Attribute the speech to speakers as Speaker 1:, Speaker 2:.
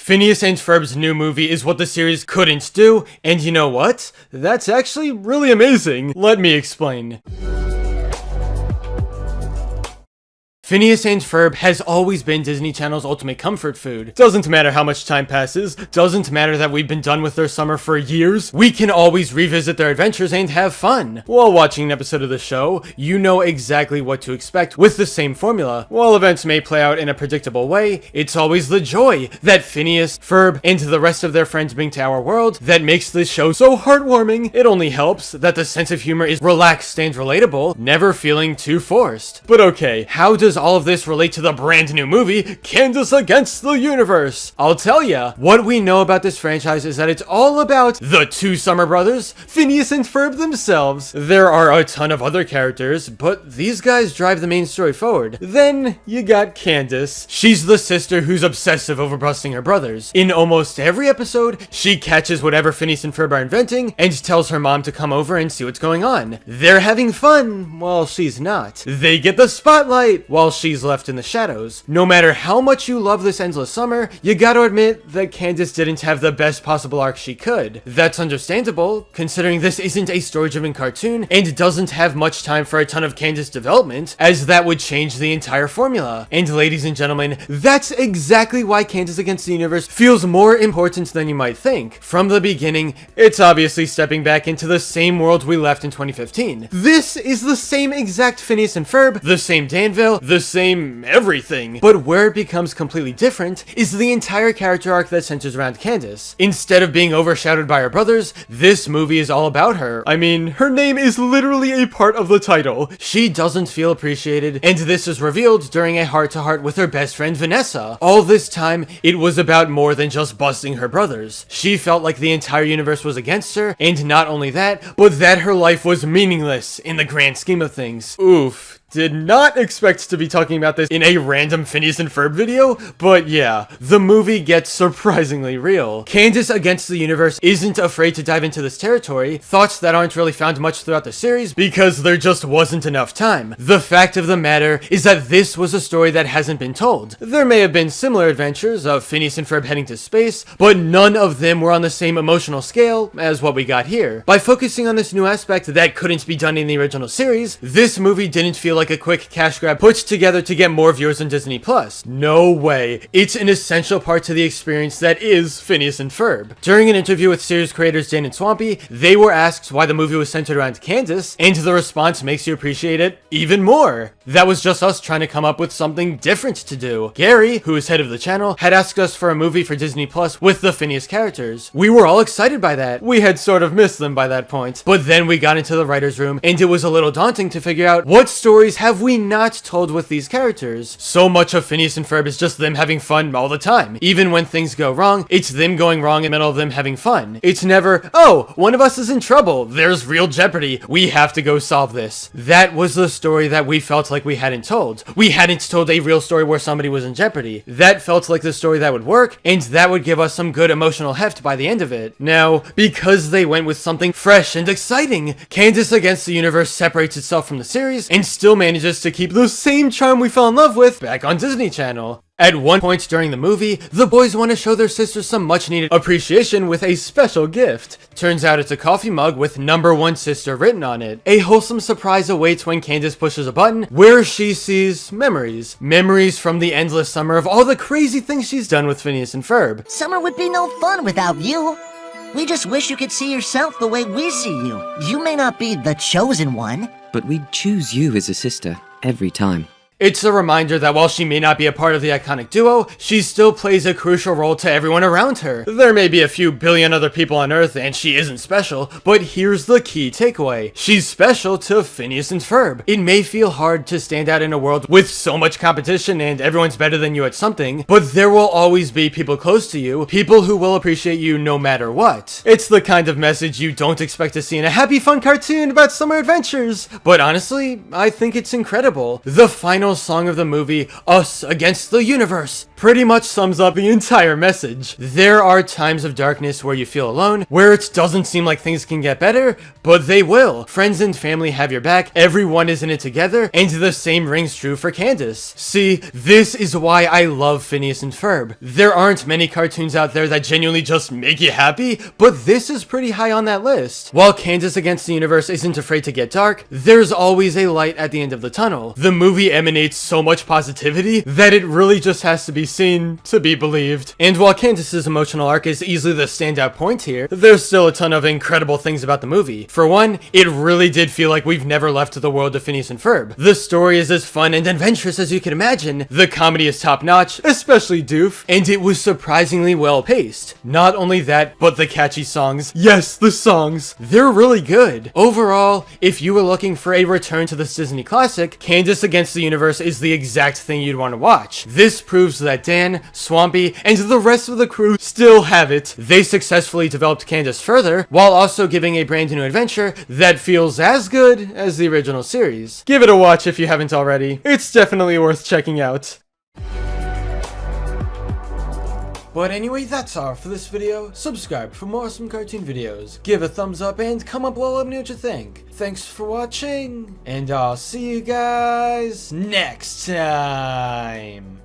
Speaker 1: Phineas and Ferb's new movie is what the series couldn't do, and you know what? That's actually really amazing. Let me explain. Phineas and Ferb has always been Disney Channel's ultimate comfort food. Doesn't matter how much time passes, doesn't matter that we've been done with their summer for years, we can always revisit their adventures and have fun. While watching an episode of the show, you know exactly what to expect with the same formula. While events may play out in a predictable way, it's always the joy that Phineas, Ferb, and the rest of their friends bring to our world that makes this show so heartwarming. It only helps that the sense of humor is relaxed and relatable, never feeling too forced. But okay, how does all of this relate to the brand new movie, Candace Against the Universe? I'll tell ya, what we know about this franchise is that it's all about the two Summer brothers, Phineas and Ferb themselves. There are a ton of other characters, but these guys drive the main story forward. Then you got Candace. She's the sister who's obsessive over busting her brothers. In almost every episode, she catches whatever Phineas and Ferb are inventing and tells her mom to come over and see what's going on. They're having fun while she's not. They get the spotlight while she's left in the shadows. No matter how much you love this endless summer, you gotta admit that Candace didn't have the best possible arc she could. That's understandable, considering this isn't a story-driven cartoon and doesn't have much time for a ton of Candace development, as that would change the entire formula. And ladies and gentlemen, that's exactly why Candace Against the Universe feels more important than you might think. From the beginning, it's obviously stepping back into the same world we left in 2015. This is the same exact Phineas and Ferb, the same Danville, the same everything. But where it becomes completely different is the entire character arc that centers around Candace. Instead of being overshadowed by her brothers, this movie is all about her. I mean, her name is literally a part of the title. She doesn't feel appreciated, and this is revealed during a heart-to-heart with her best friend Vanessa. All this time, it was about more than just busting her brothers. She felt like the entire universe was against her, and not only that, but that her life was meaningless in the grand scheme of things. Oof. Did not expect to be talking about this in a random Phineas and Ferb video, but yeah, the movie gets surprisingly real. Candace Against the Universe isn't afraid to dive into this territory, thoughts that aren't really found much throughout the series because there just wasn't enough time. The fact of the matter is that this was a story that hasn't been told. There may have been similar adventures of Phineas and Ferb heading to space, but none of them were on the same emotional scale as what we got here. By focusing on this new aspect that couldn't be done in the original series, this movie didn't feel like a quick cash grab put together to get more viewers on Disney+. No way. It's an essential part to the experience that is Phineas and Ferb. During an interview with series creators Dan and Swampy, they were asked why the movie was centered around Candace, and the response makes you appreciate it even more. That was just us trying to come up with something different to do. Gary, who is head of the channel, had asked us for a movie for Disney Plus with the Phineas characters. We were all excited by that. We had sort of missed them by that point. But then we got into the writer's room, and it was a little daunting to figure out what stories have we not told with these characters. So much of Phineas and Ferb is just them having fun all the time. Even when things go wrong, it's them going wrong in the middle of them having fun. It's never, oh, one of us is in trouble. There's real jeopardy. We have to go solve this. That was the story that we felt like we hadn't told. We hadn't told a real story where somebody was in jeopardy. That felt like the story that would work, and that would give us some good emotional heft by the end of it. Now, because they went with something fresh and exciting, Candace Against the Universe separates itself from the series and still manages to keep the same charm we fell in love with back on Disney Channel. At one point during the movie, the boys want to show their sisters some much needed appreciation with a special gift. Turns out it's a coffee mug with "Number One Sister" written on it. A wholesome surprise awaits when Candace pushes a button where she sees memories. Memories from the endless summer of all the crazy things she's done with Phineas and Ferb.
Speaker 2: Summer would be no fun without you. We just wish you could see yourself the way we see you. You may not be the chosen one,
Speaker 3: but we'd choose you as a sister every time.
Speaker 1: It's a reminder that while she may not be a part of the iconic duo, she still plays a crucial role to everyone around her. There may be a few billion other people on Earth and she isn't special, but here's the key takeaway. She's special to Phineas and Ferb. It may feel hard to stand out in a world with so much competition and everyone's better than you at something, but there will always be people close to you, people who will appreciate you no matter what. It's the kind of message you don't expect to see in a happy, fun cartoon about summer adventures. But honestly, I think it's incredible. The final song of the movie, Us Against the Universe, pretty much sums up the entire message. There are times of darkness where you feel alone, where it doesn't seem like things can get better, but they will. Friends and family have your back, everyone is in it together, and the same rings true for Candace. See, this is why I love Phineas and Ferb. There aren't many cartoons out there that genuinely just make you happy, but this is pretty high on that list. While Candace Against the Universe isn't afraid to get dark, there's always a light at the end of the tunnel. The movie emanates so much positivity that it really just has to be seen to be believed. And while Candace's emotional arc is easily the standout point here, there's still a ton of incredible things about the movie. For one, it really did feel like we've never left the world of Phineas and Ferb. The story is as fun and adventurous as you can imagine, the comedy is top notch, especially Doof, and it was surprisingly well paced. Not only that, but the catchy songs. Yes, the songs. They're really good. Overall, if you were looking for a return to this Disney classic, Candace Against the Universe is the exact thing you'd want to watch. This proves that Dan, Swampy, and the rest of the crew still have it. They successfully developed Candace further, while also giving a brand new adventure that feels as good as the original series. Give it a watch if you haven't already. It's definitely worth checking out. But anyway, that's all for this video. Subscribe for more awesome cartoon videos. Give a thumbs up and comment below, let me know what you think. Thanks for watching, and I'll see you guys next time.